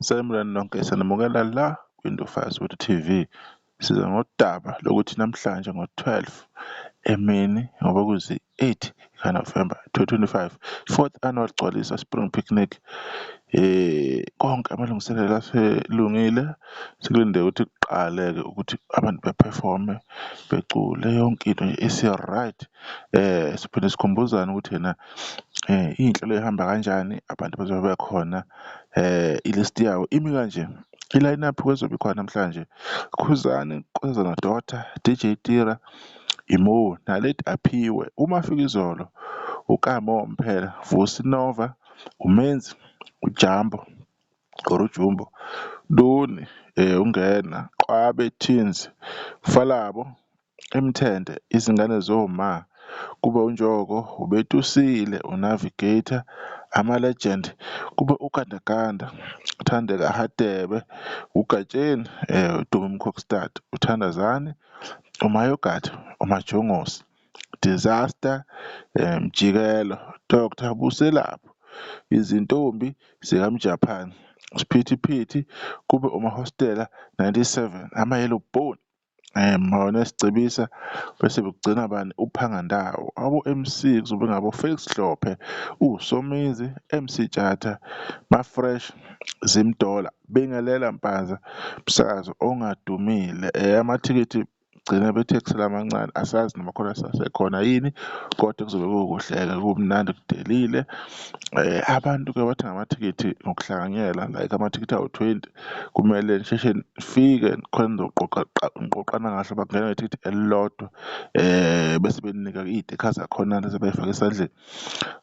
Sanibonani nonke, sanamukela la Window Futhi TV. Siza ngodaba lokuthi namhlanje ngo-12 emini ngoba kuzi-8 November 2025, 4th annual Gcwalisa Spring Picnic. Konke amalungiselelo aselungile, sekulindele ukuthi kuqale-ke ukuthi abantu bephefome, becule, yonke into nje isi-right. Siphinde sikhumbuzane ukuthi iy'nhlelo ey'hamba kanjani, abantu bazobe bekhona, i-list yawo imi kanje. I-line-up kwezobe ikhona namhlanje: Khuzani Nkosazana-Daughter, DJ Tira, Imo, Naledi Aphiwe, uMafikizolo, uKamo Mphela, Vusi Nova, uMenzi, uJambo or uJumbo, Doni, Ungena, Qwabe Teens, Falabo, Emthende, Izingane Zoma, kube uNjoko, uBetusile, uNavigator, ama-legend, kube uGandaganda, Thandeka Hadebe, uGatsheni, uDumi Mkhoskstad, uThandazani, uMayogat, uMajongosi, Disaster, Mjikelo, Dr. Buselapho, Izintombi zikaMjaphani, Siphithiphithi, kube uMahostela 97, ama-Yellow Bone, Mawanesicebisa, bese bekugcina bani, uPhangandawo. Abo-MC kuzobe ngabo Felix Hlophe, uSomizi, MC Tshata, Mafresh, Zimdola, Bingelela Mpaza, Msakazo ongadumile. Amathikithi gcina bethekisela amancane, asazi noma khona asasekhona yini, kodwa kuzobe kukuhle-ke, kumnandi, kudelile. Abantu-ke bathenga amathikithi ngokuhlanganyela, like amathikithi awu-20, kumele nisheshe nifike khona nizoqoqana kahle, bakungena ngethikithi elilodwa, bese beninika iy'tikha zakhona lezi abay'faka esandleni.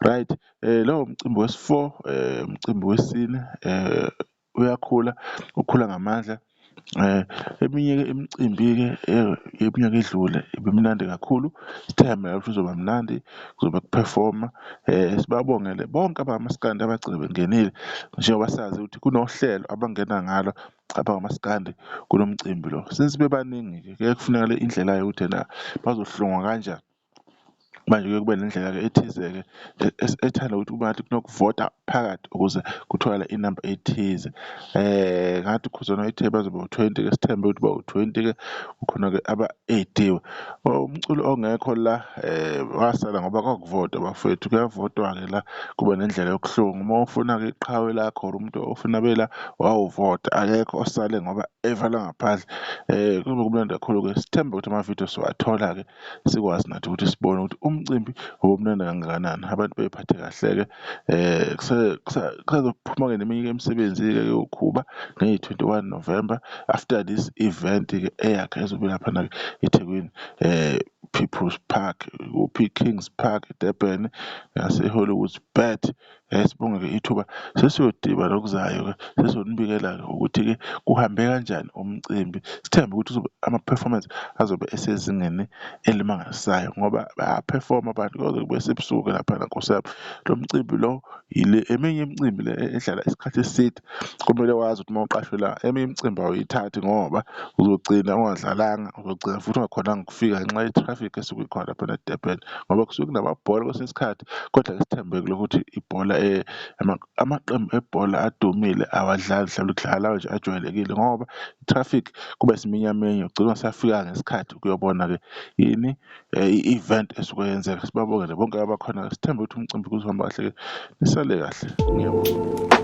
Right, lowo mcimbi wesi-4, umcimbi wesine, uyakhula, ukhula ngamandla. Eminye-ke imicimbi-ke yeminyaka edlule ibimnandi kakhulu, sithemba ukuthi uzoba mnandi, kuzobe kuphefoma. Sibabongele bonke abangamaskandi abagcine bengenile, njengoba sazi ukuthi kunohlelo abangena ngalo abangamaskandi kulo mcimbi lo. Since bebaningi-ke kuyaye kufunakale indlela yokuthi bazohlungwa kanjani. Manje kuye kube nendlela-ke ethize-ke ethanda ukuthi kube ngathi kunokuvota phakathi ukuze kutholakale inamba ethize. Ngathi Khuzani wayethe bazoba u-20-ke, sithembe ukuthi bawu-20-ke, kukhona-ke aba-ediwe. Umculo ongekho la wasala ngoba kwakuvotwa bafowethu, kuyavotwa-ke la, kuba nendlela yokuhlunga. Uma ufuna-ke iqhawe lakho or umuntu ofuna bela wawuvota, akekho osale ngoba evala ngaphandle. Kuzobe kumnandi kakhulu-ke, sithembe ukuthi amavidiyo siwathola-ke, sikwazi nathi ukuthi sibone ukuthi umcimbi ubumnandi kangakanani, abantu bey'phathe kahle-ke. Kusazophuma-ke neminye imisebenzi-ke yokhuba ngeyi-21 November, after this event-ke eyakhe ezobe laphana-ke eThekwini, People's Park, Kings Park, eDurban, ngase-Hollywood's. Sibonge-ke ithuba sesiyodiba lokuzayo-ke, sesiyonibikela-ke ukuthi-ke kuhambe kanjani umcimbi. Sithembe ukuthi ama-performance azobe esezingeni elimangalisayo ngoba bayaphefoma abantu, kuyoze kube sebusuku laphana Nkosi yami. Lo mcimbi lo eminye imicimbi le ehlala isikhathi eside, kumele wazi ukuthi uma uqashwe la, eminye imicimbi awuyithathi ngoba uzogcina ungadlalanga, uzogcina futhi ungakhonanga ukufika ngenxa ye-traffic esuke ikhona laphana eDurban, ngoba kusuke kunamabhola kwesinye isikhathi. Kodwa-ke sithembe kulokhu ukuthi ibhola, amaqembu ebhola adumile awadlali mhlawumbe kudlala nje ajwayelekile ngoba i-traffic kuba siminyaminya, ugcina ungasafika ngesikhathi ukuyobona-ke yini i-event esuke yenzeka. Sibabongele bonke abakhona-ke, sithembe ukuthi umcimbi kuzohamba kahle-ke, nisale kahle. Ngiyabonga.